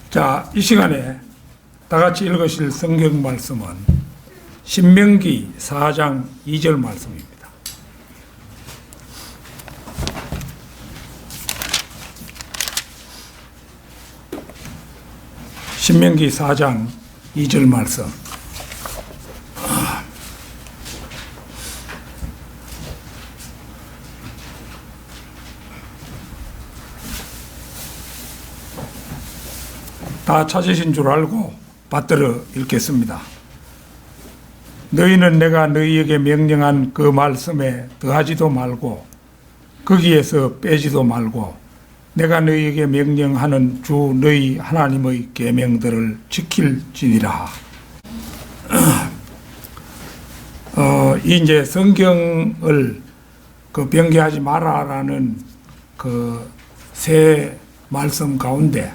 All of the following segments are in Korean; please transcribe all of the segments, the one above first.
자, 이 시간에 다 같이 읽으실 성경 말씀은 신명기 4장 2절 말씀입니다. 신명기 4장 2절 말씀. 다 찾으신 줄 알고 받들어 읽겠습니다. 너희는 내가 너희에게 명령한 그 말씀에 더하지도 말고 거기에서 빼지도 말고 내가 너희에게 명령하는 주 너희 하나님의 계명들을 지킬지니라. 이제 성경을 변개하지 마라라는 세 말씀 가운데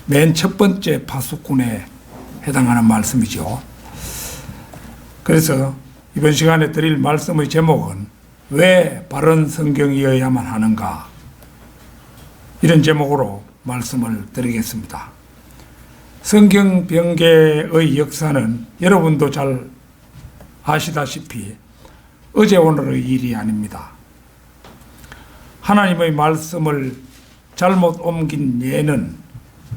맨 첫 번째 파수꾼에 해당하는 말씀이죠. 그래서 이번 시간에 드릴 말씀의 제목은 왜 바른 성경이어야만 하는가, 이런 제목으로 말씀을 드리겠습니다. 성경 변개의 역사는 여러분도 잘 아시다시피 어제 오늘의 일이 아닙니다. 하나님의 말씀을 잘못 옮긴 예는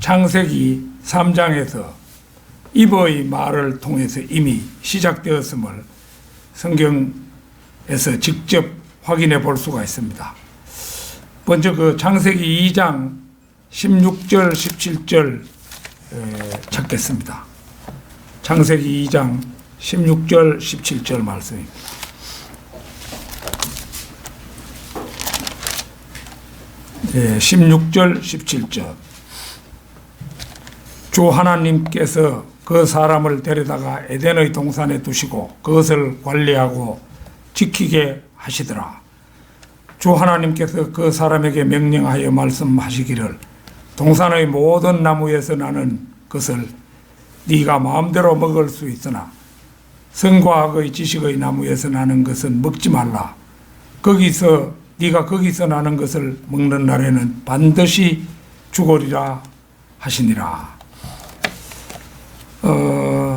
창세기 3장에서 이브의 말을 통해서 이미 시작되었음을 성경에서 직접 확인해 볼 수가 있습니다. 먼저 창세기 2장 16절 17절 찾겠습니다. 창세기 2장 16절 17절 말씀입니다. 네, 16절 17절. 주 하나님께서 그 사람을 데려다가 에덴의 동산에 두시고 그것을 관리하고 지키게 하시더라. 주 하나님께서 그 사람에게 명령하여 말씀하시기를 동산의 모든 나무에서 나는 것을 네가 마음대로 먹을 수 있으나 선과 악의 지식의 나무에서 나는 것은 먹지 말라. 네가 거기서 나는 것을 먹는 날에는 반드시 죽으리라 하시니라.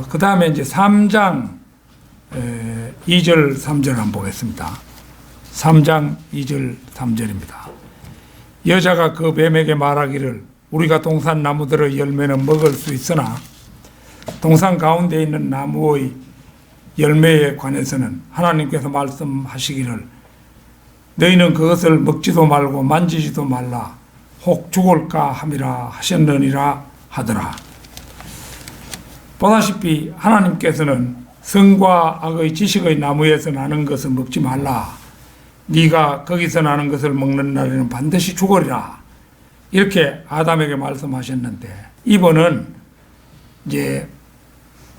그 다음에 이제 3장 2절 3절 한번 보겠습니다. 3장 2절 3절입니다. 여자가 그 뱀에게 말하기를 우리가 동산 나무들의 열매는 먹을 수 있으나 동산 가운데 있는 나무의 열매에 관해서는 하나님께서 말씀하시기를 너희는 그것을 먹지도 말고 만지지도 말라 혹 죽을까 함이라 하셨느니라 하더라. 보다시피 하나님께서는 선과 악의 지식의 나무에서 나는 것을 먹지 말라. 네가 거기서 나는 것을 먹는 날에는 반드시 죽으리라. 이렇게 아담에게 말씀하셨는데 이번은 이제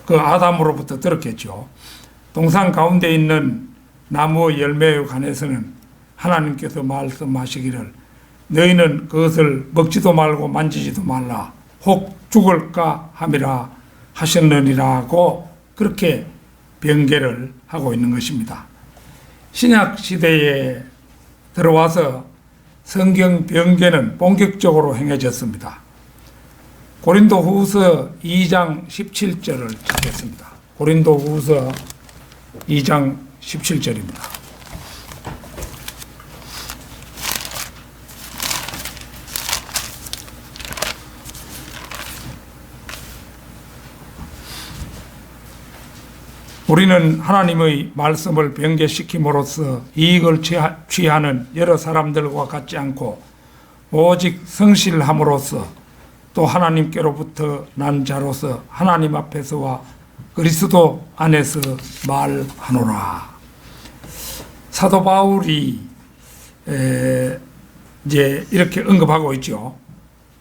그 아담으로부터 들었겠죠. 동산 가운데 있는 나무의 열매에 관해서는 하나님께서 말씀하시기를 너희는 그것을 먹지도 말고 만지지도 말라. 혹 죽을까 함이라 하셨느니라고 그렇게 변개를 하고 있는 것입니다. 신약 시대에 들어와서 성경 변개는 본격적으로 행해졌습니다. 고린도후서 2장 17절을 찾겠습니다. 고린도후서 2장 17절입니다. 우리는 하나님의 말씀을 변개시킴으로써 이익을 취하는 여러 사람들과 같지 않고 오직 성실함으로써 또 하나님께로부터 난 자로서 하나님 앞에서와 그리스도 안에서 말하노라. 사도 바울이 이제 이렇게 언급하고 있죠.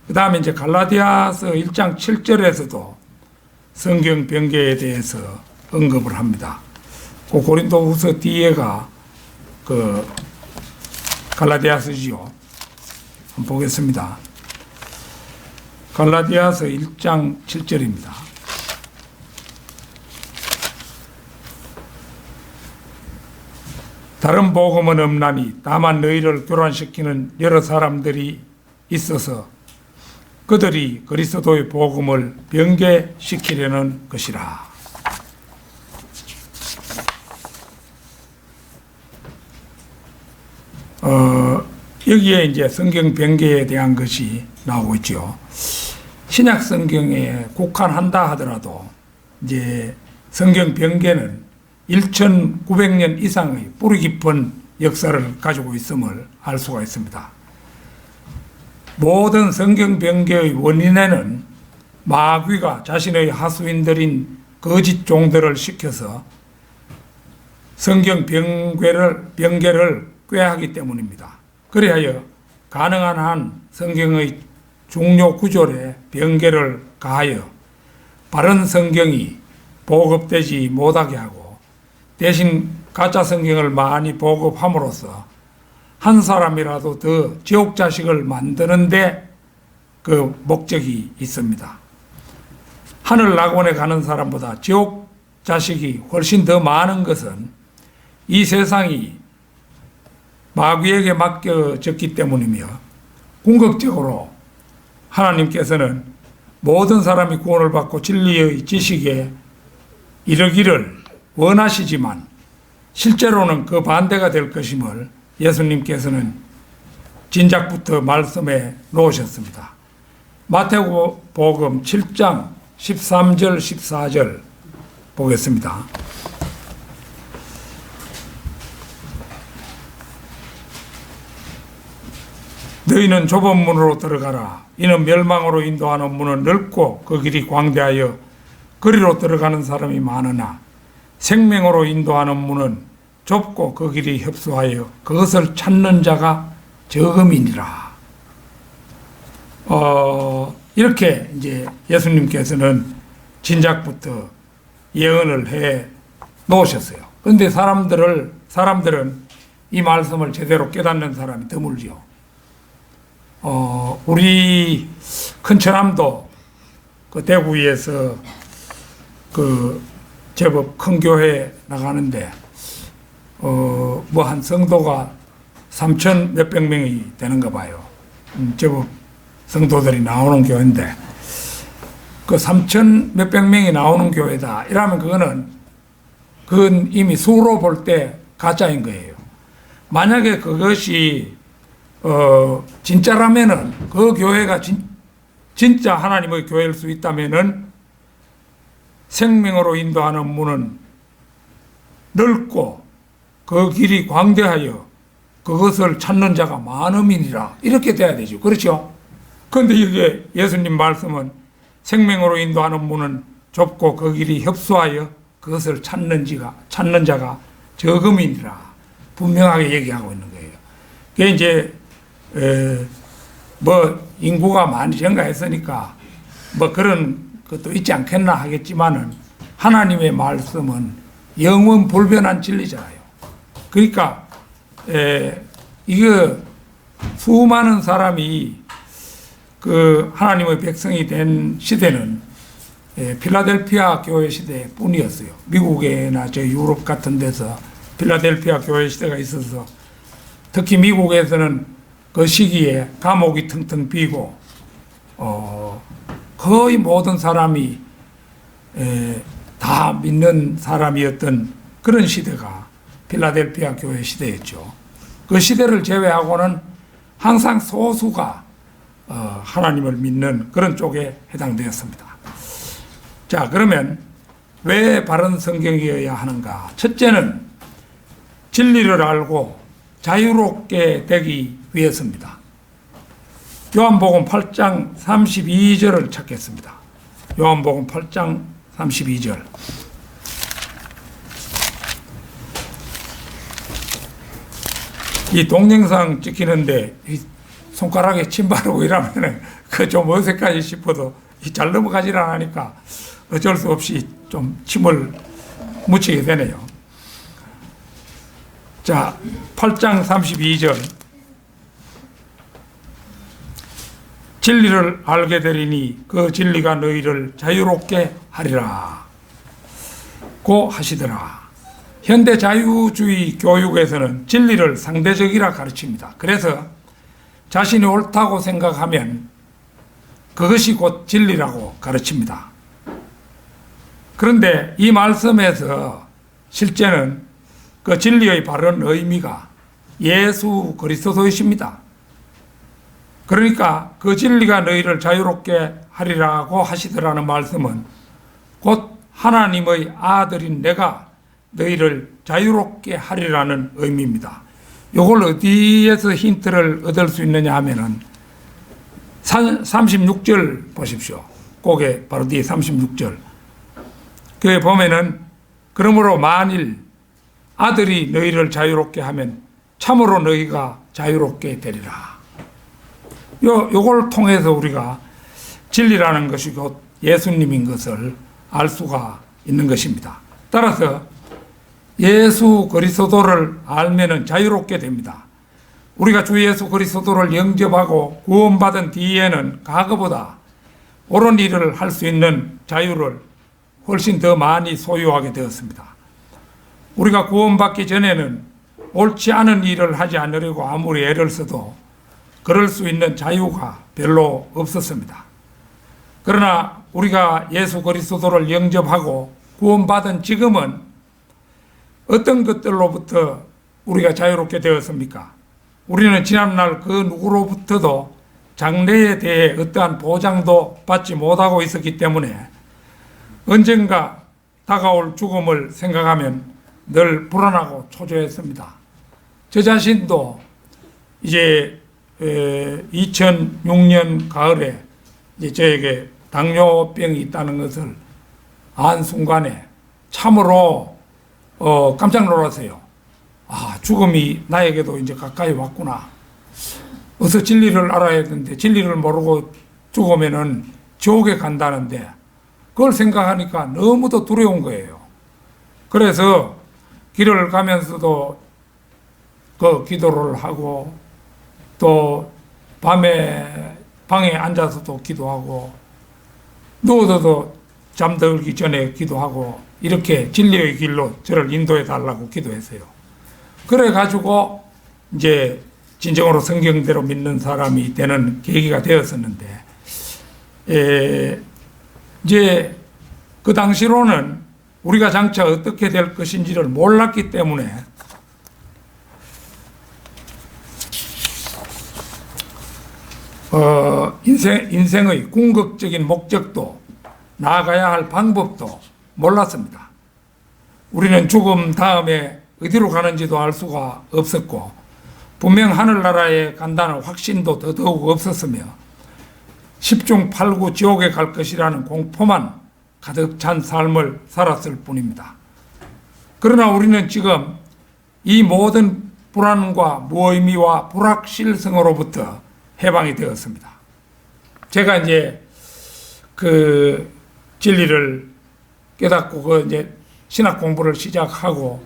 그 다음에 이제 갈라디아서 1장 7절에서도 성경 변개에 대해서 언급을 합니다. 그 고린도후서 뒤에가 갈라디아서지요. 한번 보겠습니다. 갈라디아서 1장 7절입니다. 다른 복음은 없나니 다만 너희를 교란시키는 여러 사람들이 있어서 그들이 그리스도의 복음을 변개시키려는 것이라. 여기에 이제 성경 변개에 대한 것이 나오고 있죠. 신약 성경에 국한한다 하더라도 이제 성경 변개는 1900년 이상의 뿌리 깊은 역사를 가지고 있음을 알 수가 있습니다. 모든 성경 변개의 원인에는 마귀가 자신의 하수인들인 거짓 종들을 시켜서 성경 변개를 꾀하기 때문입니다. 그리하여 가능한 한 성경의 중요 구절에 변개를 가하여 바른 성경이 보급되지 못하게 하고 대신 가짜 성경을 많이 보급함으로써 한 사람이라도 더 지옥 자식을 만드는데 그 목적이 있습니다. 하늘 낙원에 가는 사람보다 지옥 자식이 훨씬 더 많은 것은 이 세상이 마귀에게 맡겨졌기 때문이며 궁극적으로 하나님께서는 모든 사람이 구원을 받고 진리의 지식에 이르기를 원하시지만 실제로는 그 반대가 될 것임을 예수님께서는 진작부터 말씀해 놓으셨습니다. 마태복음 7장 13절 14절 보겠습니다. 너희는 좁은 문으로 들어가라. 이는 멸망으로 인도하는 문은 넓고 그 길이 광대하여 그리로 들어가는 사람이 많으나 생명으로 인도하는 문은 좁고 그 길이 협소하여 그것을 찾는 자가 적음이니라. 이렇게 이제 예수님께서는 진작부터 예언을 해 놓으셨어요. 그런데 사람들은 이 말씀을 제대로 깨닫는 사람이 드물죠. 우리 큰 처남도 그 대구에서 그 제법 큰 교회 나가는데 뭐 한 성도가 3,000 몇백 명이 되는가 봐요. 제법 성도들이 나오는 교회인데 그 3,000 몇백 명이 나오는 교회다 이러면 그건 이미 수로 볼 때 가짜인 거예요. 만약에 그것이 진짜라면은 그 교회가 진짜 하나님의 교회일 수 있다면은 생명으로 인도하는 문은 넓고 그 길이 광대하여 그것을 찾는 자가 많음이니라 이렇게 돼야 되죠. 그렇죠? 그런데 이게 예수님 말씀은 생명으로 인도하는 문은 좁고 그 길이 협소하여 그것을 찾는 자가 적음이니라 분명하게 얘기하고 있는 거예요. 그게 이제 뭐 인구가 많이 증가했으니까 뭐 그런 것도 있지 않겠나 하겠지만은 하나님의 말씀은 영원 불변한 진리잖아요. 그러니까 이거 수많은 사람이 그 하나님의 백성이 된 시대는 필라델피아 교회 시대뿐이었어요. 미국이나 저 유럽 같은 데서 필라델피아 교회 시대가 있어서 특히 미국에서는 그 시기에 감옥이 텅텅 비고 거의 모든 사람이 다 믿는 사람이었던 그런 시대가 필라델피아 교회 시대였죠. 그 시대를 제외하고는 항상 소수가 하나님을 믿는 그런 쪽에 해당되었습니다. 자, 그러면 왜 바른 성경이어야 하는가? 첫째는 진리를 알고 자유롭게 되기 위해서입니다. 요한복음 8장 32절을 찾겠습니다. 요한복음 8장 32절. 이 동영상 찍히는데 이 손가락에 침 바르고 이러면은 그 좀 어색하지 싶어도 잘 넘어가질 않으니까 어쩔 수 없이 좀 침을 묻히게 되네요. 자, 8장 32절. 진리를 알게 되리니 그 진리가 너희를 자유롭게 하리라 고 하시더라. 현대 자유주의 교육에서는 진리를 상대적이라 가르칩니다. 그래서 자신이 옳다고 생각하면 그것이 곧 진리라고 가르칩니다. 그런데 이 말씀에서 실제는 그 진리의 바른 의미가 예수 그리스도이십니다. 그러니까 그 진리가 너희를 자유롭게 하리라고 하시더라는 말씀은 곧 하나님의 아들인 내가 너희를 자유롭게 하리라는 의미입니다. 이걸 어디에서 힌트를 얻을 수 있느냐 하면은 36절 보십시오. 꼭에 바로 뒤에 36절. 그에 보면은 그러므로 만일 아들이 너희를 자유롭게 하면 참으로 너희가 자유롭게 되리라. 요걸 통해서 우리가 진리라는 것이 곧 예수님인 것을 알 수가 있는 것입니다. 따라서 예수 그리스도를 알면은 자유롭게 됩니다. 우리가 주 예수 그리스도를 영접하고 구원받은 뒤에는 과거보다 옳은 일을 할 수 있는 자유를 훨씬 더 많이 소유하게 되었습니다. 우리가 구원받기 전에는 옳지 않은 일을 하지 않으려고 아무리 애를 써도 그럴 수 있는 자유가 별로 없었습니다. 그러나 우리가 예수 그리스도를 영접하고 구원받은 지금은 어떤 것들로부터 우리가 자유롭게 되었습니까? 우리는 지난날 그 누구로부터도 장래에 대해 어떠한 보장도 받지 못하고 있었기 때문에 언젠가 다가올 죽음을 생각하면 늘 불안하고 초조했습니다. 저 자신도 이제 2006년 가을에 이제 저에게 당뇨병이 있다는 것을 안 순간에 참으로 깜짝 놀랐어요. 아, 죽음이 나에게도 이제 가까이 왔구나. 어서 진리를 알아야 했는데 진리를 모르고 죽으면은 지옥에 간다는데 그걸 생각하니까 너무도 두려운 거예요. 그래서 길을 가면서도 그 기도를 하고 또 밤에 방에 앉아서도 기도하고 누워서도 잠들기 전에 기도하고 이렇게 진리의 길로 저를 인도해 달라고 기도했어요. 그래 가지고 이제 진정으로 성경대로 믿는 사람이 되는 계기가 되었었는데 이제 그 당시로는 우리가 장차 어떻게 될 것인지를 몰랐기 때문에 인생의 궁극적인 목적도 나아가야 할 방법도 몰랐습니다. 우리는 죽음 다음에 어디로 가는지도 알 수가 없었고 분명 하늘나라에 간다는 확신도 더더욱 없었으며 10중 8구 지옥에 갈 것이라는 공포만 가득 찬 삶을 살았을 뿐입니다. 그러나 우리는 지금 이 모든 불안과 무의미와 불확실성으로부터 해방이 되었습니다. 제가 이제 그 진리를 깨닫고 그 이제 신학 공부를 시작하고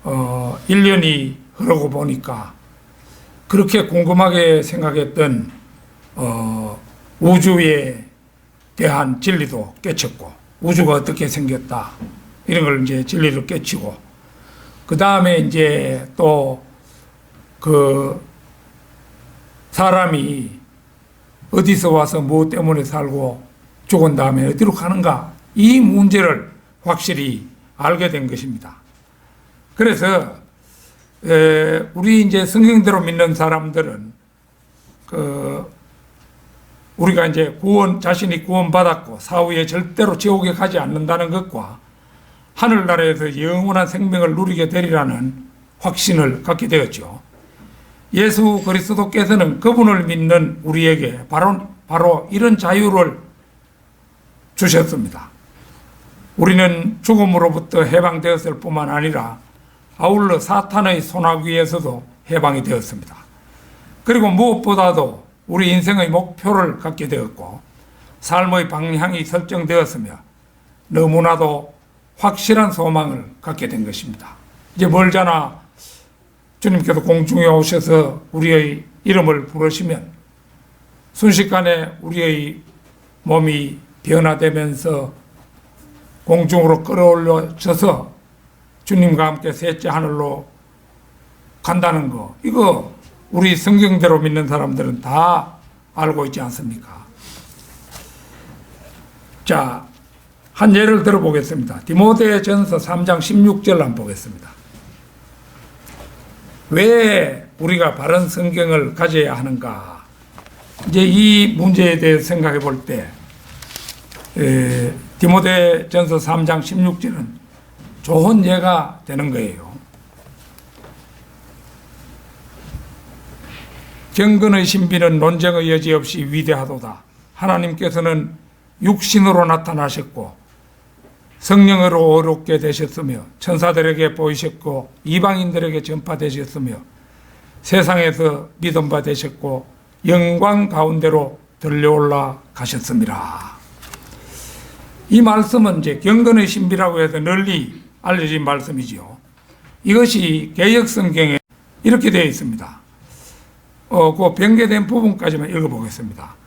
1년이 흐르고 보니까 그렇게 궁금하게 생각했던 우주에 대한 진리도 깨쳤고 우주가 어떻게 생겼다 이런 걸 이제 진리를 깨치고 그 다음에 이제 또 그 사람이 어디서 와서 무엇 때문에 살고 죽은 다음에 어디로 가는가 이 문제를 확실히 알게 된 것입니다. 그래서 우리 이제 성경대로 믿는 사람들은 우리가 이제 자신이 구원받았고 사후에 절대로 지옥에 가지 않는다는 것과 하늘나라에서 영원한 생명을 누리게 되리라는 확신을 갖게 되었죠. 예수 그리스도께서는 그분을 믿는 우리에게 바로 이런 자유를 주셨습니다. 우리는 죽음으로부터 해방되었을 뿐만 아니라 아울러 사탄의 손아귀에서도 해방이 되었습니다. 그리고 무엇보다도 우리 인생의 목표를 갖게 되었고 삶의 방향이 설정되었으며 너무나도 확실한 소망을 갖게 된 것입니다. 이제 멀잖아 주님께서 공중에 오셔서 우리의 이름을 부르시면 순식간에 우리의 몸이 변화되면서 공중으로 끌어올려져서 주님과 함께 셋째 하늘로 간다는 거 이거 우리 성경대로 믿는 사람들은 다 알고 있지 않습니까? 자, 한 예를 들어보겠습니다. 디모데전서 3장 16절 한번 보겠습니다. 왜 우리가 바른 성경을 가져야 하는가? 이제 이 문제에 대해 생각해 볼 때, 디모데전서 3장 16절은 좋은 예가 되는 거예요. 경건의 신비는 논쟁의 여지 없이 위대하도다. 하나님께서는 육신으로 나타나셨고 성령으로 어렵게 되셨으며 천사들에게 보이셨고 이방인들에게 전파되셨으며 세상에서 믿음 바 되셨고 영광 가운데로 들려올라 가셨습니다. 이 말씀은 이제 경건의 신비라고 해서 널리 알려진 말씀이지요. 이것이 개역 성경에 이렇게 되어 있습니다. 그 변개된 부분까지만 읽어보겠습니다.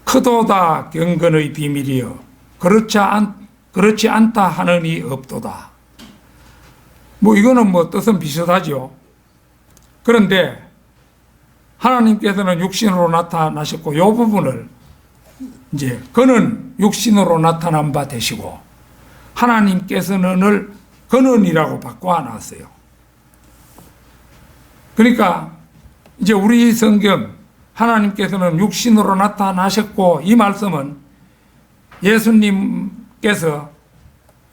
크도다 경건의 비밀이여 그렇지 않다 하느니 없도다. 이거는 뜻은 비슷하죠. 그런데 하나님께서는 육신으로 나타나셨고 이 부분을 이제 그는 육신으로 나타난 바 되시고 하나님께서는 그는이라고 바꿔놨어요. 그러니까 이제 우리 성경 하나님께서는 육신으로 나타나셨고 이 말씀은 예수님께서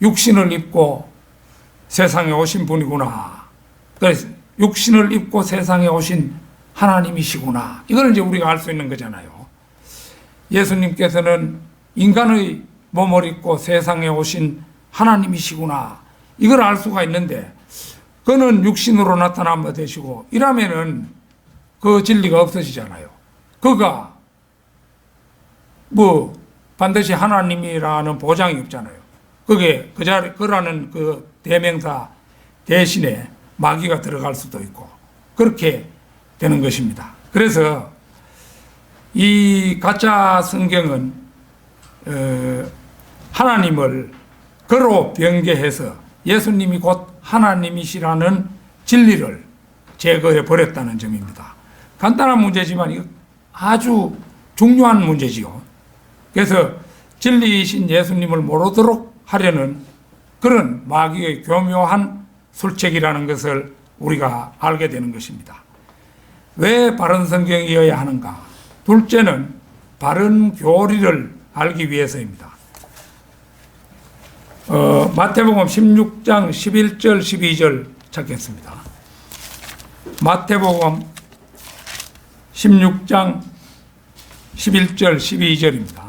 육신을 입고 세상에 오신 분이구나. 그래서 육신을 입고 세상에 오신 하나님이시구나. 이걸 이제 우리가 알 수 있는 거잖아요. 예수님께서는 인간의 몸을 입고 세상에 오신 하나님이시구나. 이걸 알 수가 있는데 그는 육신으로 나타난 바 되시고 이러면은 그 진리가 없어지잖아요. 그가 반드시 하나님이라는 보장이 없잖아요. 그게 그라는 그 대명사 대신에 마귀가 들어갈 수도 있고 그렇게 되는 것입니다. 그래서 이 가짜 성경은 하나님을 그로 변개해서 예수님이 곧 하나님이시라는 진리를 제거해 버렸다는 점입니다. 간단한 문제지만 이거 아주 중요한 문제지요. 그래서 진리이신 예수님을 모르도록 하려는 그런 마귀의 교묘한 술책이라는 것을 우리가 알게 되는 것입니다. 왜 바른 성경이어야 하는가? 둘째는 바른 교리를 알기 위해서입니다. 마태복음 16장 11절 12절 찾겠습니다. 마태복음 16장 11절 12절입니다.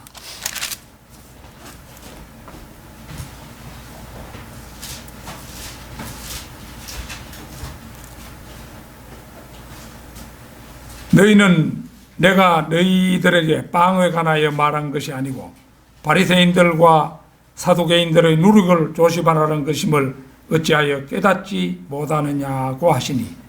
너희는 내가 너희들에게 빵에 관하여 말한 것이 아니고 바리새인들과 사두개인들의 누룩을 조심하라는 것임을 어찌하여 깨닫지 못하느냐고 하시니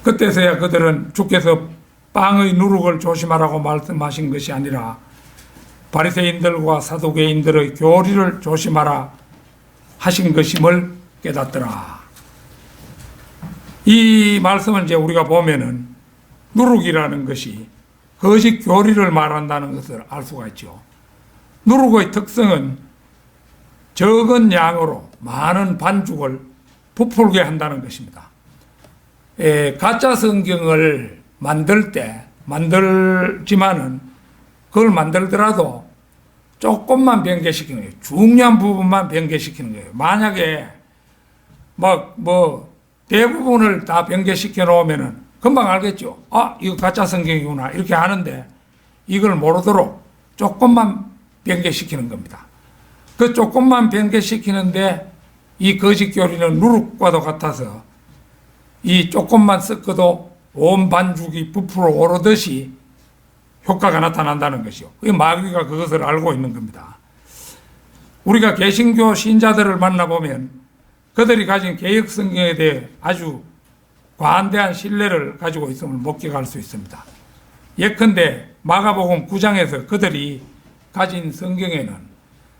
그때서야 그들은 주께서 빵의 누룩을 조심하라고 말씀하신 것이 아니라 바리새인들과 사두개인들의 교리를 조심하라 하신 것임을 깨닫더라. 이 말씀을 이제 우리가 보면은 누룩이라는 것이 거짓 교리를 말한다는 것을 알 수가 있죠. 누룩의 특성은 적은 양으로 많은 반죽을 부풀게 한다는 것입니다. 가짜 성경을 만들지만은 그걸 만들더라도 조금만 변개시키는 거예요. 중요한 부분만 변개시키는 거예요. 만약에 대부분을 다 변개시켜 놓으면은 금방 알겠죠. 이거 가짜 성경이구나. 이렇게 아는데 이걸 모르도록 조금만 변개시키는 겁니다. 그 조금만 변개시키는데 이 거짓 교리는 누룩과도 같아서 이 조금만 섞어도 온 반죽이 부풀어 오르듯이 효과가 나타난다는 것이요. 마귀가 그것을 알고 있는 겁니다. 우리가 개신교 신자들을 만나보면 그들이 가진 개역 성경에 대해 아주 관대한 신뢰를 가지고 있음을 목격할 수 있습니다. 예컨대 마가복음 9장에서 그들이 가진 성경에는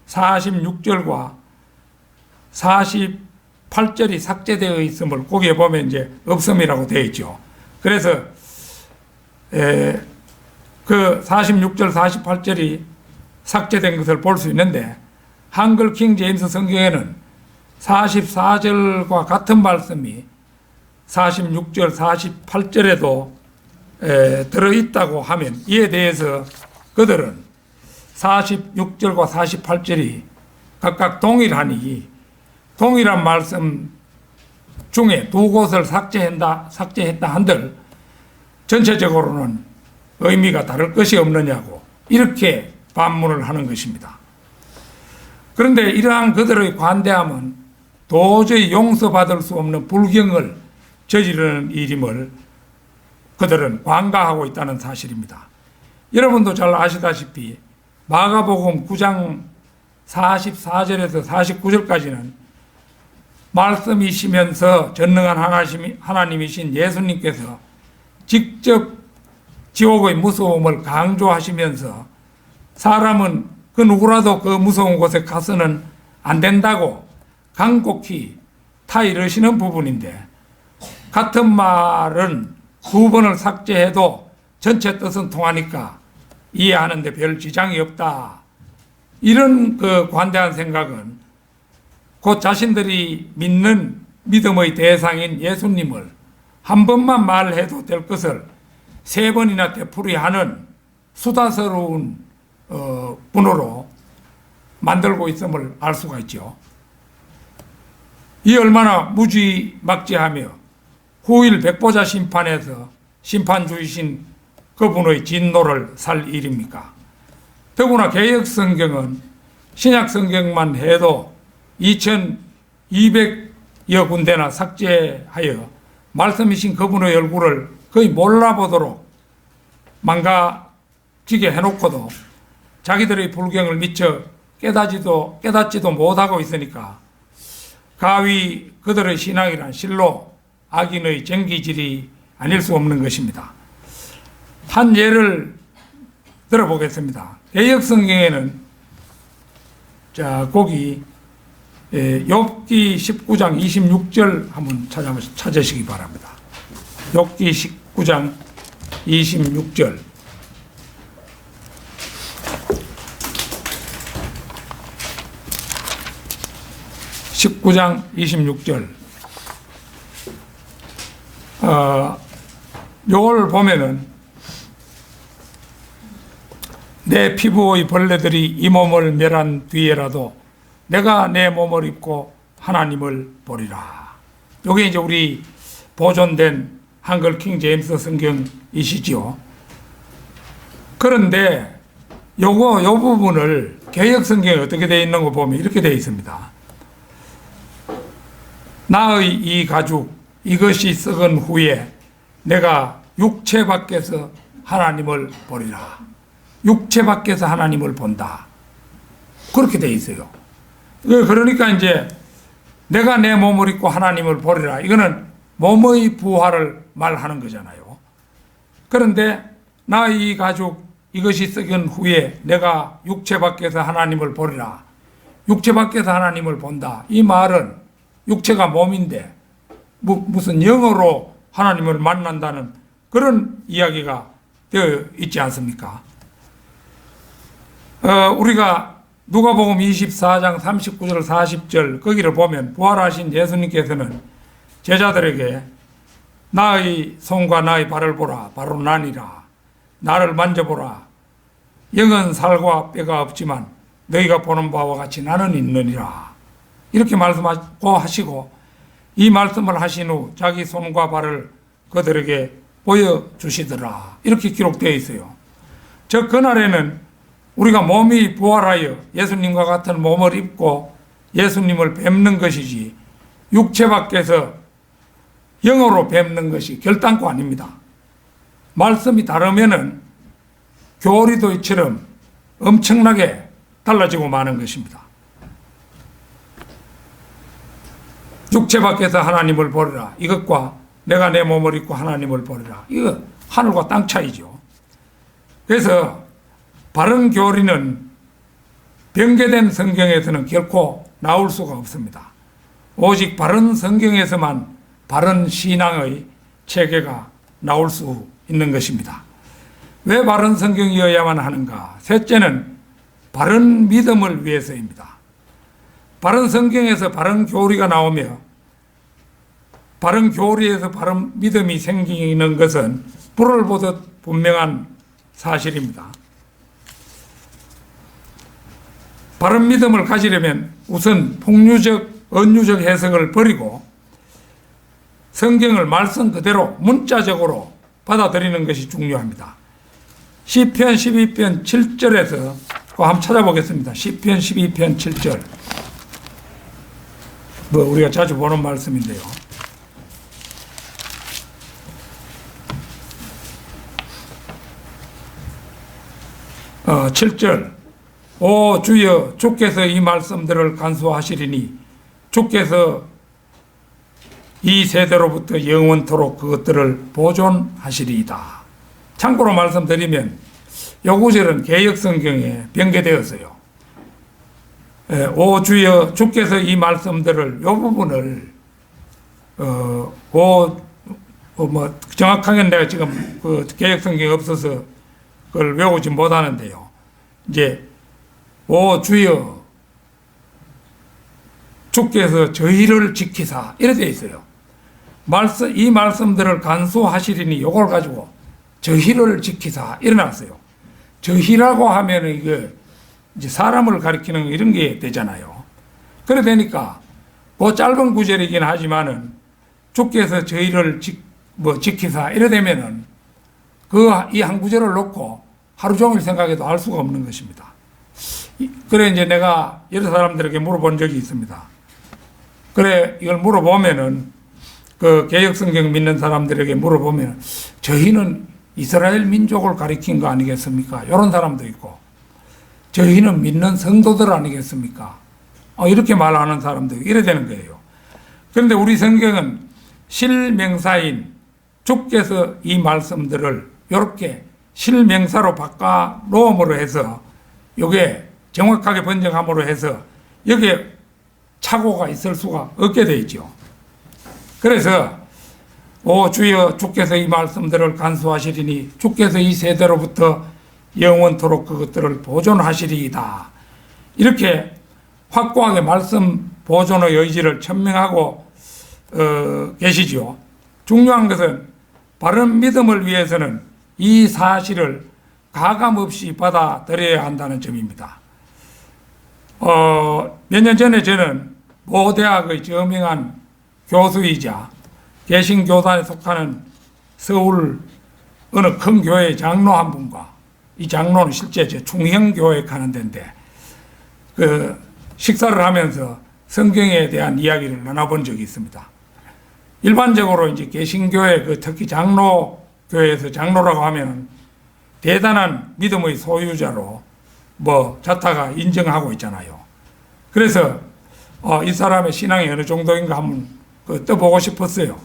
46절과 48절이 삭제되어 있음을 거기에 보면 이제 없음이라고 되어 있죠. 그래서 그 46절 48절이 삭제된 것을 볼 수 있는데 한글 킹 제임스 성경에는 44절과 같은 말씀이 46절, 48절에도 들어있다고 하면 이에 대해서 그들은 46절과 48절이 각각 동일하니 동일한 말씀 중에 두 곳을 삭제했다 한들 전체적으로는 의미가 다를 것이 없느냐고 이렇게 반문을 하는 것입니다. 그런데 이러한 그들의 관대함은 도저히 용서받을 수 없는 불경을 저지르는 일임을 그들은 관가하고 있다는 사실입니다. 여러분도 잘 아시다시피 마가복음 9장 44절에서 49절까지는 말씀이시면서 전능한 하나님이신 예수님께서 직접 지옥의 무서움을 강조하시면서 사람은 그 누구라도 그 무서운 곳에 가서는 안 된다고 간곡히 타이르시는 부분인데 같은 말은 두 번을 삭제해도 전체 뜻은 통하니까 이해하는데 별 지장이 없다. 이런 그 관대한 생각은 곧 자신들이 믿는 믿음의 대상인 예수님을 한 번만 말해도 될 것을 세 번이나 되풀이하는 수다스러운 분으로 만들고 있음을 알 수가 있죠. 이 얼마나 무지막지하며 후일 백보자 심판에서 심판주이신 그분의 진노를 살 일입니까? 더구나 개역성경은 신약성경만 해도 2200여 군데나 삭제하여 말씀이신 그분의 얼굴을 거의 몰라보도록 망가지게 해놓고도 자기들의 불경을 미처 깨닫지도 못하고 있으니까 가히 그들의 신앙이란 실로 악인의 전기질이 아닐 수 없는 것입니다. 한 예를 들어보겠습니다. 개역성경에는 거기 욥기 19장 26절 한번 찾으시기 바랍니다. 욥기 19장 26절. (19장 26절) 요걸 보면은 내 피부의 벌레들이 이 몸을 멸한 뒤에라도 내가 내 몸을 입고 하나님을 보리라. 요게 이제 우리 보존된 한글 킹 제임스 성경이시지요. 그런데 요 부분을 개역 성경에 어떻게 되어 있는 거 보면 이렇게 되어 있습니다. 나의 이 가죽 이것이 썩은 후에 내가 육체 밖에서 하나님을 보리라. 육체 밖에서 하나님을 본다. 그렇게 되어 있어요. 그러니까 이제 내가 내 몸을 입고 하나님을 보리라. 이거는 몸의 부활을 말하는 거잖아요. 그런데 나의 이 가죽 이것이 썩은 후에 내가 육체 밖에서 하나님을 보리라. 육체 밖에서 하나님을 본다. 이 말은 육체가 몸인데 무슨 영어로 하나님을 만난다는 그런 이야기가 되어 있지 않습니까? 우리가 누가복음 24장 39절 40절 거기를 보면 부활하신 예수님께서는 제자들에게 나의 손과 나의 발을 보라. 바로 나니라. 나를 만져보라. 영은 살과 뼈가 없지만 너희가 보는 바와 같이 나는 있느니라. 이렇게 말씀하고 하시고 이 말씀을 하신 후 자기 손과 발을 그들에게 보여주시더라. 이렇게 기록되어 있어요. 즉 그날에는 우리가 몸이 부활하여 예수님과 같은 몸을 입고 예수님을 뵙는 것이지 육체 밖에서 영어로 뵙는 것이 결단코 아닙니다. 말씀이 다르면은 교리도 이처럼 엄청나게 달라지고 마는 것입니다. 육체 밖에서 하나님을 보리라. 이것과 내가 내 몸을 입고 하나님을 보리라. 이거 하늘과 땅 차이죠. 그래서 바른 교리는 변개된 성경에서는 결코 나올 수가 없습니다. 오직 바른 성경에서만 바른 신앙의 체계가 나올 수 있는 것입니다. 왜 바른 성경이어야만 하는가? 셋째는 바른 믿음을 위해서입니다. 바른 성경에서 바른 교리가 나오며 바른 교리에서 바른 믿음이 생기는 것은 불을 보듯 분명한 사실입니다. 바른 믿음을 가지려면 우선 폭류적, 은유적 해석을 버리고 성경을 말씀 그대로 문자적으로 받아들이는 것이 중요합니다. 시편 12편 7절에서 그거 한번 찾아보겠습니다. 시편 12편 7절. 우리가 자주 보는 말씀인데요. 7절. 오 주여, 주께서 이 말씀들을 간수하시리니 주께서 이 세대로부터 영원토록 그것들을 보존하시리이다. 참고로 말씀드리면 요 구절은 개역성경에 변개되었어요. 오 주여, 주께서 이 말씀들을, 요 부분을 정확하게 내가 지금 그 개역성경이 없어서 그걸 외우지 못하는데요. 이제 오 주여, 주께서 저희를 지키사, 이렇게 되어 있어요. 이 말씀들을 간수하시리니 요걸 가지고 저희를 지키사 일어났어요. 저희라고 하면 이게 이제 사람을 가리키는 이런 게 되잖아요. 그래 되니까 그 짧은 구절이긴 하지만은 주께서 저희를 지키사 이래 되면은 이 한 구절을 놓고 하루 종일 생각해도 알 수가 없는 것입니다. 그래 이제 내가 여러 사람들에게 물어본 적이 있습니다. 그래 이걸 물어보면은 그 개역성경 믿는 사람들에게 물어보면 저희는 이스라엘 민족을 가리킨 거 아니겠습니까? 이런 사람도 있고 저희는 믿는 성도들 아니겠습니까? 이렇게 말하는 사람도 있고 이래 되는 거예요. 그런데 우리 성경은 실명사인 주께서 이 말씀들을 이렇게 실명사로 바꿔 놓음으로 해서 이게 정확하게 번역함으로 해서 여기에 착오가 있을 수가 없게 되어 있죠. 그래서 오 주여, 주께서 이 말씀들을 간수하시리니 주께서 이 세대로부터 영원토록 그것들을 보존하시리이다. 이렇게 확고하게 말씀 보존의 의지를 천명하고 계시죠. 중요한 것은 바른 믿음을 위해서는 이 사실을 가감없이 받아들여야 한다는 점입니다. 몇 년 전에 저는 모 대학의 저명한 교수이자 개신교단에 속하는 서울 어느 큰 교회 장로 한 분과, 이 장로는 실제 충형교회 가는 데인데 그 식사를 하면서 성경에 대한 이야기를 나눠본 적이 있습니다. 일반적으로 이제 개신교회 특히 장로교회에서 장로라고 하면 대단한 믿음의 소유자로 자타가 인정하고 있잖아요. 그래서 이 사람의 신앙이 어느 정도인가 한번 떠보고 싶었어요.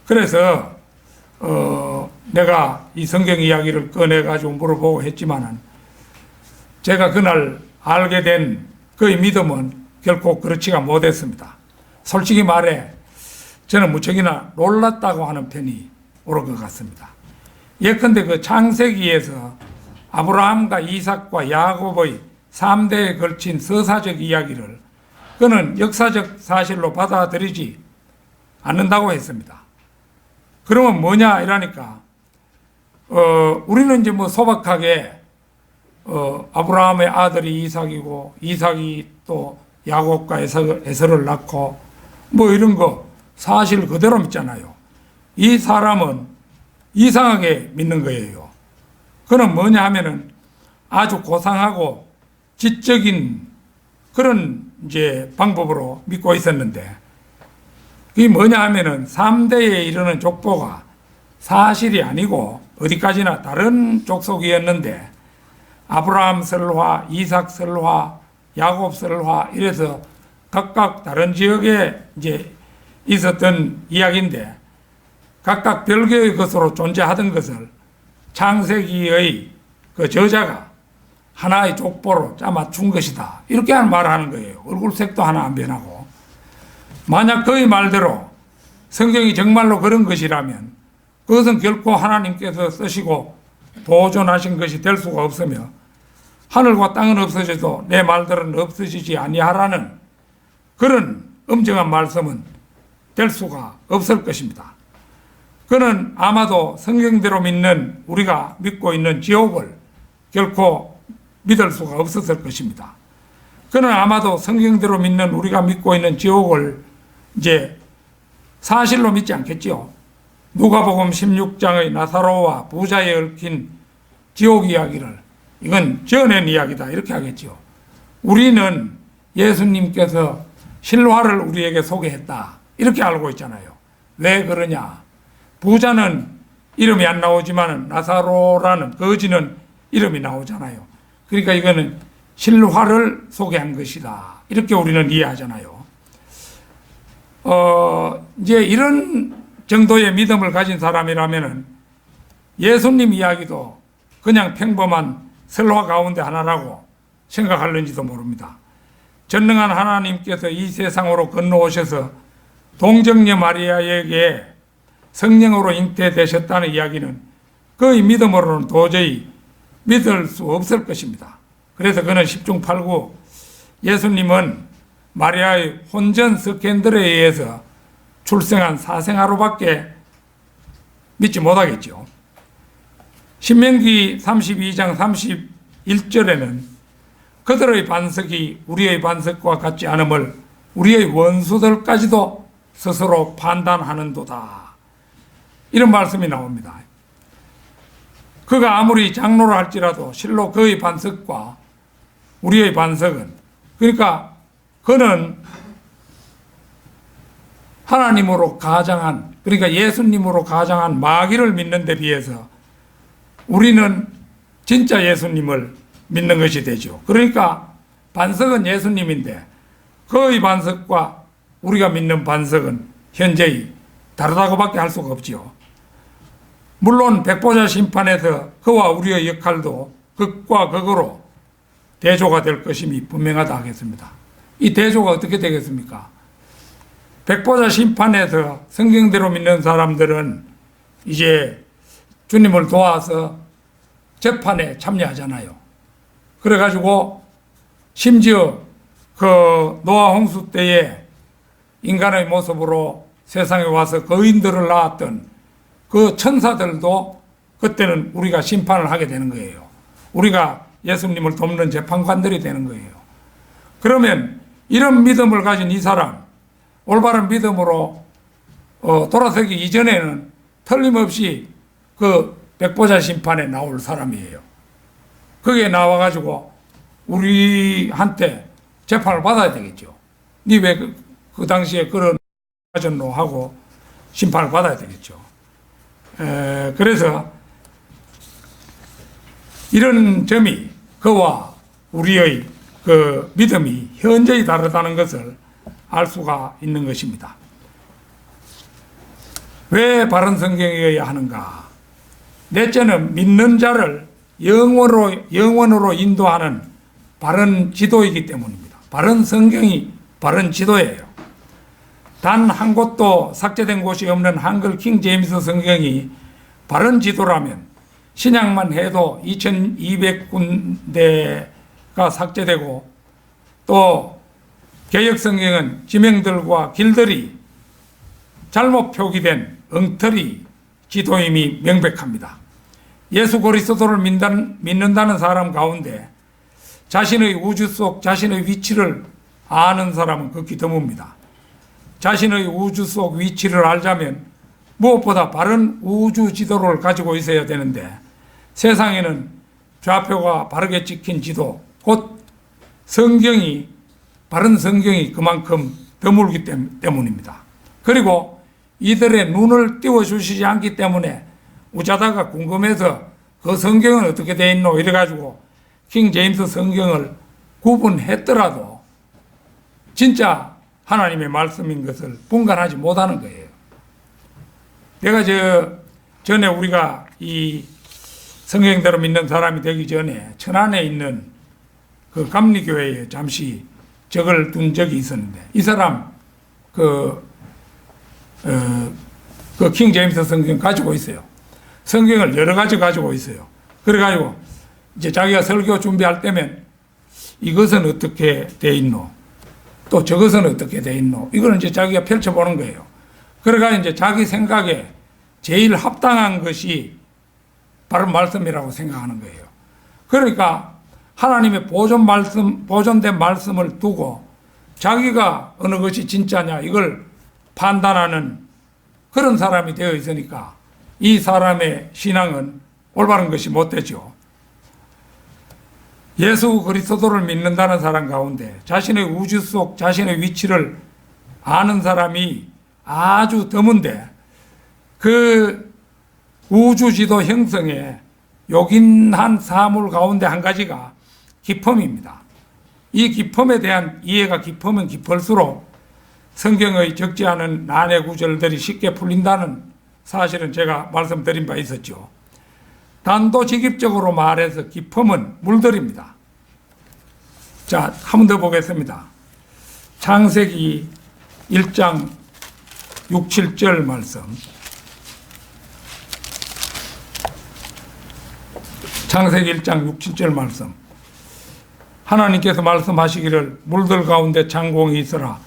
그래서 내가 이 성경 이야기를 꺼내가지고 물어보고 했지만은 제가 그날 알게 된 그의 믿음은 결코 그렇지가 못했습니다. 솔직히 말해 저는 무척이나 놀랐다고 하는 편이 옳을 것 같습니다. 예컨대 그 창세기에서 아브라함과 이삭과 야곱의 3대에 걸친 서사적 이야기를 그는 역사적 사실로 받아들이지 않는다고 했습니다. 그러면 뭐냐 이러니까 우리는 이제 소박하게 아브라함의 아들이 이삭이고 이삭이 또 야곱과 에서를 낳고 이런 거 사실 그대로 믿잖아요. 이 사람은 이상하게 믿는 거예요. 그는 뭐냐 하면은 아주 고상하고 지적인 그런 이제 방법으로 믿고 있었는데 그게 뭐냐 하면은 3대에 이르는 족보가 사실이 아니고 어디까지나 다른 족속이었는데 아브라함 설화, 이삭 설화, 야곱 설화 이래서 각각 다른 지역에 이제 있었던 이야기인데 각각 별개의 것으로 존재하던 것을 창세기의 그 저자가 하나의 족보로 짜맞춘 것이다. 이렇게 말하는 거예요. 얼굴색도 하나 안 변하고. 만약 그의 말대로 성경이 정말로 그런 것이라면 그것은 결코 하나님께서 쓰시고 보존하신 것이 될 수가 없으며 하늘과 땅은 없어져도 내 말들은 없어지지 아니하라는 그런 엄정한 말씀은 될 수가 없을 것입니다. 그는 아마도 성경대로 믿는 우리가 믿고 있는 지옥을 결코 믿을 수가 없었을 것입니다. 그는 아마도 성경대로 믿는 우리가 믿고 있는 지옥을 이제 사실로 믿지 않겠지요. 누가복음 16장의 나사로와 부자에 얽힌 지옥 이야기를 이건 지어낸 이야기다 이렇게 하겠죠. 우리는 예수님께서 실화를 우리에게 소개했다 이렇게 알고 있잖아요. 왜 그러냐? 부자는 이름이 안 나오지만 나사로라는 거지는 이름이 나오잖아요. 그러니까 이거는 실화를 소개한 것이다 이렇게 우리는 이해하잖아요. 이제 이런 정도의 믿음을 가진 사람이라면은 예수님 이야기도 그냥 평범한 설화 가운데 하나라고 생각할는지도 모릅니다. 전능한 하나님께서 이 세상으로 건너오셔서 동정녀 마리아에게 성령으로 잉태되셨다는 이야기는 그의 믿음으로는 도저히 믿을 수 없을 것입니다. 그래서 그는 10중 8구 예수님은 마리아의 혼전 스캔들에 의해서 출생한 사생아로밖에 믿지 못하겠죠. 신명기 32장 31절에는 그들의 반석이 우리의 반석과 같지 않음을 우리의 원수들까지도 스스로 판단하는도다. 이런 말씀이 나옵니다. 그가 아무리 장로를 할지라도 실로 그의 반석과 우리의 반석은 그러니까 그는 하나님으로 가장한 그러니까 예수님으로 가장한 마귀를 믿는 데 비해서 우리는 진짜 예수님을 믿는 것이 되죠. 그러니까 반석은 예수님인데 그의 반석과 우리가 믿는 반석은 현재의 다르다고밖에 할 수가 없지요. 물론 백보자 심판에서 그와 우리의 역할도 극과 극으로 대조가 될 것임이 분명하다 하겠습니다. 이 대조가 어떻게 되겠습니까? 백보자 심판에서 성경대로 믿는 사람들은 이제 주님을 도와서 재판에 참여하잖아요. 그래가지고 심지어 그 노아 홍수 때에 인간의 모습으로 세상에 와서 거인들을 낳았던 그 천사들도 그때는 우리가 심판을 하게 되는 거예요. 우리가 예수님을 돕는 재판관들이 되는 거예요. 그러면 이런 믿음을 가진 이 사람, 올바른 믿음으로 돌아서기 이전에는 틀림없이 그 백보자 심판에 나올 사람이에요. 거기에 나와가지고 우리한테 재판을 받아야 되겠죠. 니 왜 그 당시에 그런 가졌노 하고 심판을 받아야 되겠죠. 그래서 이런 점이 그와 우리의 그 믿음이 현저히 다르다는 것을 알 수가 있는 것입니다. 왜 바른 성경이어야 하는가? 넷째는 믿는 자를 영원으로 인도하는 바른 지도이기 때문입니다. 바른 성경이 바른 지도예요. 단 한 곳도 삭제된 곳이 없는 한글 킹 제임스 성경이 바른 지도라면 신약만 해도 2200군데가 삭제되고 또 개역 성경은 지명들과 길들이 잘못 표기된 엉터리 지도임이 명백합니다. 예수 그리스도를 믿는다는 사람 가운데 자신의 우주 속 자신의 위치를 아는 사람은 극히 드뭅니다. 자신의 우주 속 위치를 알자면 무엇보다 바른 우주 지도를 가지고 있어야 되는데 세상에는 좌표가 바르게 찍힌 지도, 곧 성경이 바른 성경이 그만큼 드물기 때문입니다. 그리고 이들의 눈을 띄워주시지 않기 때문에 우자다가 궁금해서 그 성경은 어떻게 되어 있노 이래가지고 킹 제임스 성경을 구분했더라도 진짜 하나님의 말씀인 것을 분간하지 못하는 거예요. 내가 전에 우리가 이 성경대로 믿는 사람이 되기 전에 천안에 있는 그 감리교회에 잠시 적을 둔 적이 있었는데 이 사람 그 킹 제임스 성경 가지고 있어요. 성경을 여러 가지 가지고 있어요. 그래가지고 이제 자기가 설교 준비할 때면 이것은 어떻게 돼 있노? 또 저것은 어떻게 돼 있노? 이거는 이제 자기가 펼쳐보는 거예요. 그러니까 이제 자기 생각에 제일 합당한 것이 바른 말씀이라고 생각하는 거예요. 그러니까 하나님의 보존된 말씀을 두고 자기가 어느 것이 진짜냐 이걸 판단하는 그런 사람이 되어 있으니까 이 사람의 신앙은 올바른 것이 못 되죠. 예수 그리스도를 믿는다는 사람 가운데 자신의 우주 속 자신의 위치를 아는 사람이 아주 드문데 그 우주지도 형성에 요긴한 사물 가운데 한 가지가 기품입니다. 이 기품에 대한 이해가 깊으면 깊을수록 성경의 적지 않은 난해 구절들이 쉽게 풀린다는 사실은 제가 말씀드린 바 있었죠. 단도직입적으로 말해서 기품은 물들입니다. 자, 한 번 더 보겠습니다. 창세기 1장 6, 7절 말씀. 창세기 1장 6, 7절 말씀. 하나님께서 말씀하시기를 물들 가운데 창공이 있어라.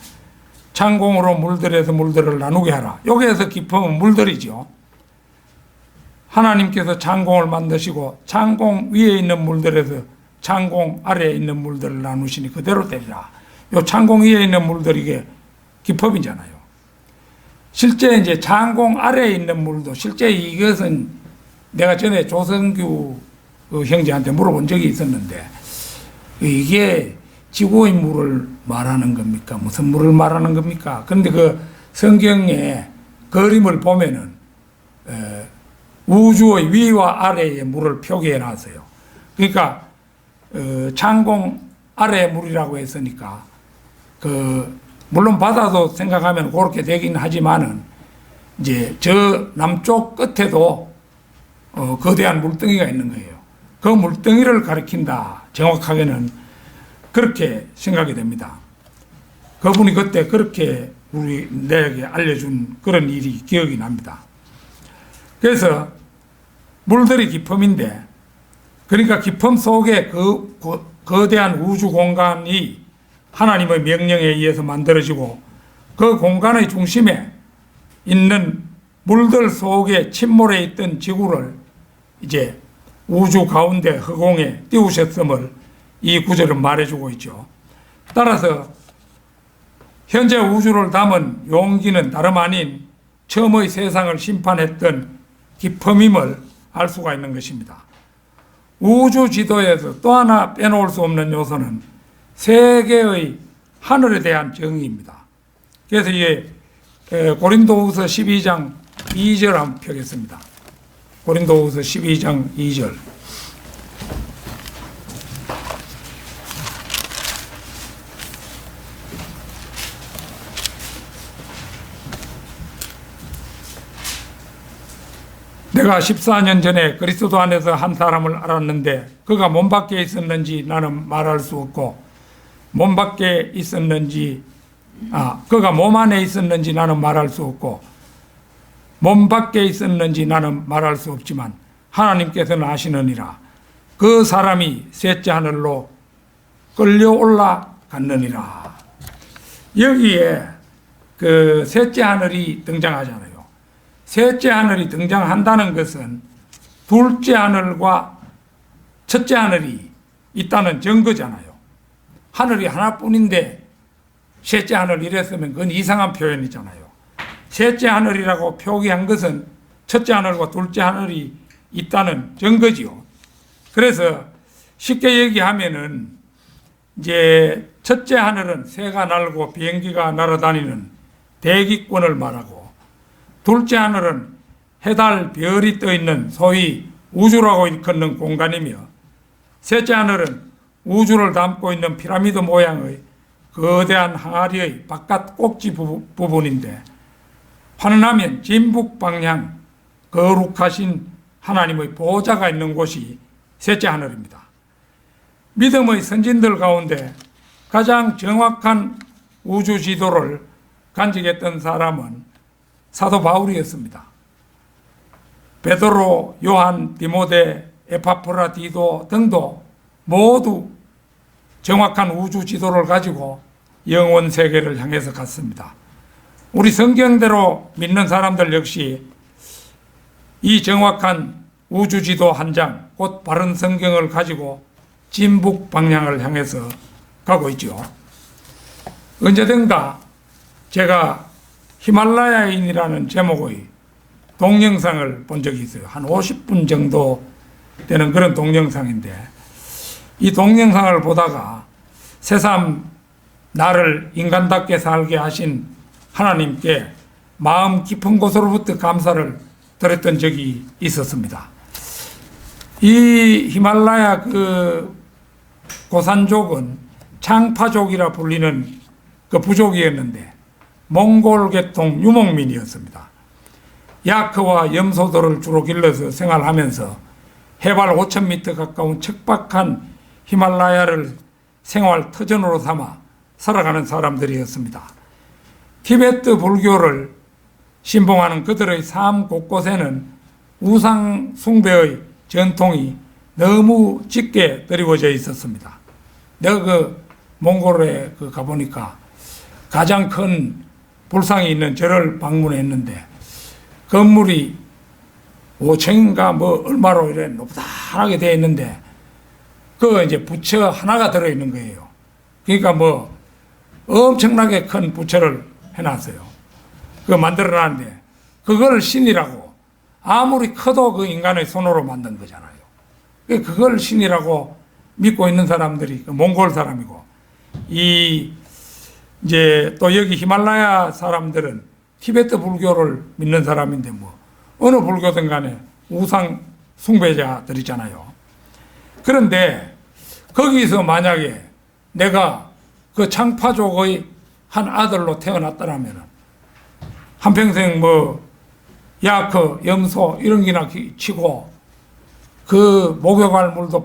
창공으로 물들에서 물들을 나누게 하라. 여기에서 기품은 물들이죠. 하나님께서 창공을 만드시고 창공 위에 있는 물들에서 창공 아래에 있는 물들을 나누시니 그대로 되리라. 요 창공 위에 있는 물들이 이게 기품이잖아요. 실제 이제 창공 아래에 있는 물도 실제 이것은 내가 전에 조성규 그 형제한테 물어본 적이 있었는데 이게 지구의 물을 말하는 겁니까? 무슨 물을 말하는 겁니까? 그런데 그 성경의 그림을 보면은 우주의 위와 아래의 물을 표기해 놨어요. 그러니까 창공 아래의 물이라고 했으니까 물론 바다도 생각하면 그렇게 되긴 하지만은 이제 저 남쪽 끝에도 거대한 물덩이가 있는 거예요. 그 물덩이를 가리킨다. 정확하게는 그렇게 생각이 됩니다. 그분이 그때 그렇게 내게 알려준 그런 일이 기억이 납니다. 그래서 물들이 기품인데 그러니까 기품 속에 그 거대한 우주 공간이 하나님의 명령에 의해서 만들어지고 그 공간의 중심에 있는 물들 속에 침몰해 있던 지구를 이제 우주 가운데 허공에 띄우셨음을 이 구절은 말해주고 있죠. 따라서 현재 우주를 담은 용기는 다름 아닌 처음의 세상을 심판했던 기품임을 알 수가 있는 것입니다. 우주 지도에서 또 하나 빼놓을 수 없는 요소는 세계의 하늘에 대한 정의입니다. 그래서 이게 고린도후서 12장 2절 한번 펴겠습니다. 고린도후서 12장 2절. 내가 14년 전에 그리스도 안에서 한 사람을 알았는데 그가 몸 밖에 있었는지 나는 말할 수 없고 그가 몸 안에 있었는지 나는 말할 수 없고 몸 밖에 있었는지 나는 말할 수 없지만 하나님께서는 아시느니라. 그 사람이 셋째 하늘로 끌려 올라갔느니라. 여기에 그 셋째 하늘이 등장하잖아요. 셋째 하늘이 등장한다는 것은 둘째 하늘과 첫째 하늘이 있다는 증거잖아요. 하늘이 하나뿐인데 셋째 하늘 이랬으면 그건 이상한 표현이잖아요. 셋째 하늘이라고 표기한 것은 첫째 하늘과 둘째 하늘이 있다는 증거지요. 그래서 쉽게 얘기하면은 이제 첫째 하늘은 새가 날고 비행기가 날아다니는 대기권을 말하고 둘째 하늘은 해달, 별이 떠있는 소위 우주라고 일컫는 공간이며 셋째 하늘은 우주를 담고 있는 피라미드 모양의 거대한 항아리의 바깥 꼭지 부분인데 환원하면 진북 방향 거룩하신 하나님의 보호자가 있는 곳이 셋째 하늘입니다. 믿음의 선진들 가운데 가장 정확한 우주 지도를 간직했던 사람은 사도 바울이었습니다. 베드로, 요한, 디모데, 에파프라디도 등도 모두 정확한 우주 지도를 가지고 영원 세계를 향해서 갔습니다. 우리 성경대로 믿는 사람들 역시 이 정확한 우주 지도 한 장, 곧 바른 성경을 가지고 진북 방향을 향해서 가고 있죠. 언제든가 제가 히말라야인이라는 제목의 동영상을 본 적이 있어요. 한 50분 정도 되는 그런 동영상인데, 이 동영상을 보다가 새삼 나를 인간답게 살게 하신 하나님께 마음 깊은 곳으로부터 감사를 드렸던 적이 있었습니다. 이 히말라야 그 고산족은 창파족이라 불리는 그 부족이었는데 몽골 계통 유목민이었습니다. 야크와 염소들을 주로 길러서 생활하면서 해발 5,000m 가까운 척박한 히말라야를 생활 터전으로 삼아 살아가는 사람들이었습니다. 티베트 불교를 신봉하는 그들의 삶 곳곳에는 우상 숭배의 전통이 너무 짙게 드리워져 있었습니다. 내가 그 몽골에 가보니까 가장 큰 불상이 있는 절을 방문했는데 건물이 5층인가 뭐 얼마로 이래 높다하게 되어 있는데 그 이제 부처 하나가 들어있는 거예요. 그러니까 뭐 엄청나게 큰 부처를 해놨어요. 그거 만들어놨는데 그걸 신이라고, 아무리 커도 그 인간의 손으로 만든 거잖아요. 그걸 신이라고 믿고 있는 사람들이 몽골 사람이고, 이제 또 여기 히말라야 사람들은 티베트 불교를 믿는 사람인데 뭐 어느 불교든 간에 우상 숭배자들이잖아요. 그런데 거기서 만약에 내가 그 창파족의 한 아들로 태어났더라면 한평생 뭐 야크, 염소 이런 기나 치고 그 목욕할 물도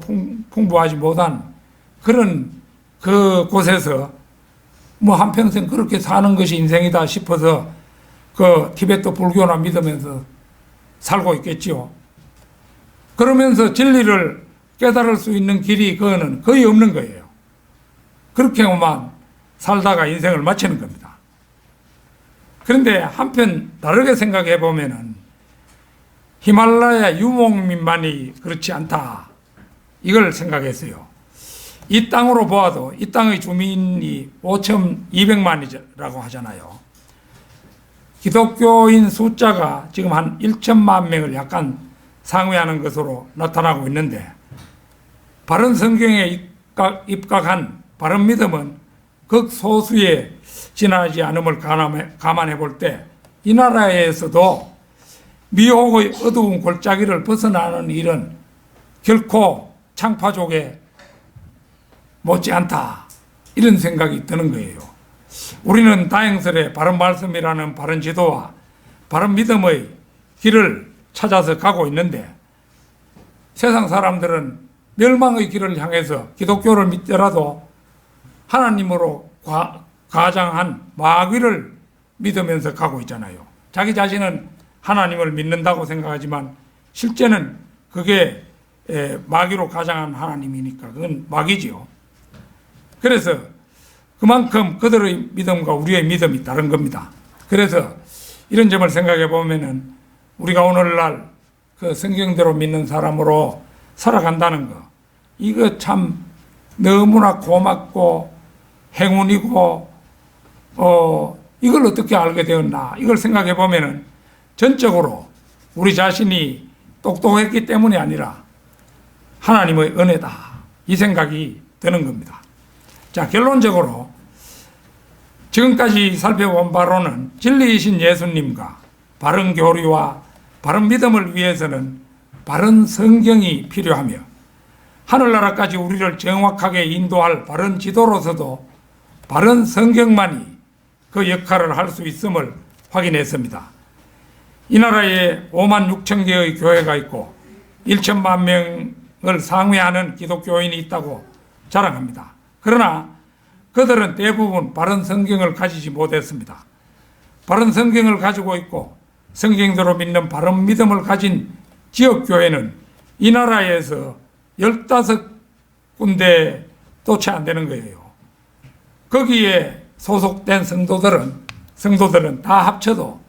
풍부하지 못한 그런 그 곳에서 뭐 한평생 그렇게 사는 것이 인생이다 싶어서 그 티베트 불교나 믿으면서 살고 있겠지요. 그러면서 진리를 깨달을 수 있는 길이 그거는 거의 없는 거예요. 그렇게만 살다가 인생을 마치는 겁니다. 그런데 한편 다르게 생각해 보면은 히말라야 유목민만이 그렇지 않다, 이걸 생각했어요. 이 땅으로 보아도 이 땅의 주민이 5,200만이라고 하잖아요. 기독교인 숫자가 지금 한 1천만 명을 약간 상회하는 것으로 나타나고 있는데, 바른 성경에 입각한 바른 믿음은 극소수에 지나지 않음을 감안해 볼 때 이 나라에서도 미혹의 어두운 골짜기를 벗어나는 일은 결코 창파족에 못지않다, 이런 생각이 드는 거예요. 우리는 다행스레 바른 말씀이라는 바른 지도와 바른 믿음의 길을 찾아서 가고 있는데, 세상 사람들은 멸망의 길을 향해서 기독교를 믿더라도 하나님으로 가장한 마귀를 믿으면서 가고 있잖아요. 자기 자신은 하나님을 믿는다고 생각하지만 실제는 그게 마귀로 가장한 하나님이니까 그건 마귀지요. 그래서 그만큼 그들의 믿음과 우리의 믿음이 다른 겁니다. 그래서 이런 점을 생각해 보면은 우리가 오늘날 그 성경대로 믿는 사람으로 살아간다는 거, 이거 참 너무나 고맙고 행운이고, 이걸 어떻게 알게 되었나, 이걸 생각해 보면은 전적으로 우리 자신이 똑똑했기 때문이 아니라 하나님의 은혜다, 이 생각이 드는 겁니다. 자, 결론적으로 지금까지 살펴본 바로는 진리이신 예수님과 바른 교리와 바른 믿음을 위해서는 바른 성경이 필요하며 하늘나라까지 우리를 정확하게 인도할 바른 지도로서도 바른 성경만이 그 역할을 할 수 있음을 확인했습니다. 이 나라에 5만 6천 개의 교회가 있고 1천만 명을 상회하는 기독교인이 있다고 자랑합니다. 그러나 그들은 대부분 바른 성경을 가지지 못했습니다. 바른 성경을 가지고 있고 성경대로 믿는 바른 믿음을 가진 지역교회는 이 나라에서 15군데도 채 안 되는 거예요. 거기에 소속된 성도들은 다 합쳐도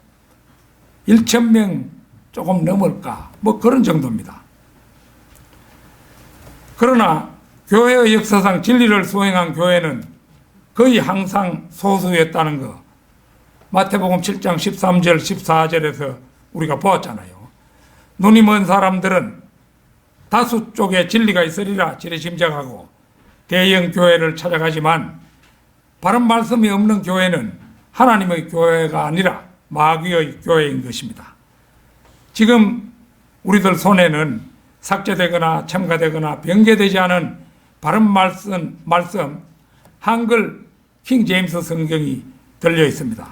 1,000명 조금 넘을까 뭐 그런 정도입니다. 그러나 교회의 역사상 진리를 수행한 교회는 거의 항상 소수였다는 거 마태복음 7장 13절 14절에서 우리가 보았잖아요. 눈이 먼 사람들은 다수 쪽에 진리가 있으리라 지레짐작하고 대형 교회를 찾아가지만 바른 말씀이 없는 교회는 하나님의 교회가 아니라 마귀의 교회인 것입니다. 지금 우리들 손에는 삭제되거나 첨가되거나 변개되지 않은 바른 말씀 한글 킹 제임스 성경이 들려 있습니다.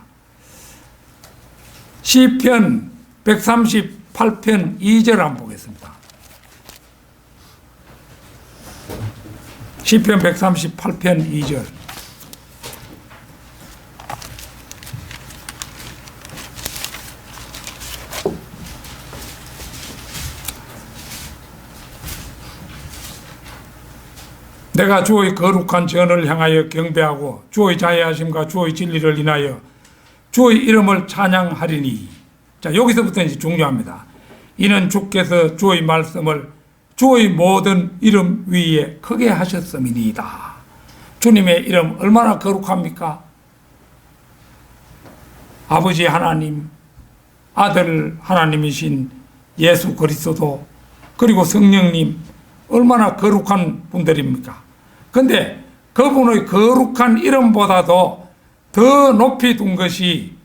시편 138편 2절 한번 보겠습니다. 시편 138편 2절. 내가 주의 거룩한 전을 향하여 경배하고 주의 자애하심과 주의 진리를 인하여 주의 이름을 찬양하리니. 자, 여기서부터 이제 중요합니다. 이는 주께서 주의 말씀을 주의 모든 이름 위에 크게 하셨음이니이다. 주님의 이름 얼마나 거룩합니까? 아버지 하나님, 아들 하나님이신 예수 그리스도, 그리고 성령님, 얼마나 거룩한 분들입니까? 근데 그분의 거룩한 이름보다도 더 높이 둔 것이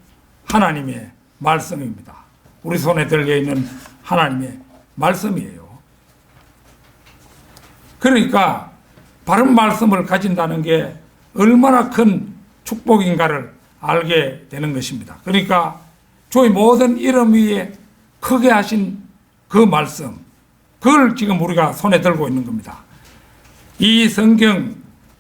하나님의 말씀입니다. 우리 손에 들려있는 하나님의 말씀이에요. 그러니까 바른 말씀을 가진다는 게 얼마나 큰 축복인가를 알게 되는 것입니다. 그러니까 주의 모든 이름 위에 크게 하신 그 말씀, 그걸 지금 우리가 손에 들고 있는 겁니다. 이 성경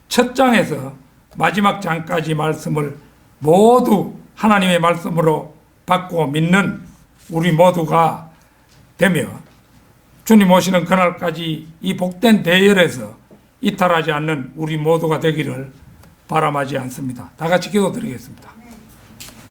첫 장에서 마지막 장까지 말씀을 모두 하나님의 말씀으로 받고 믿는 우리 모두가 되며 주님 오시는 그날까지 이 복된 대열에서 이탈하지 않는 우리 모두가 되기를 바람하지 않습니다. 다 같이 기도드리겠습니다.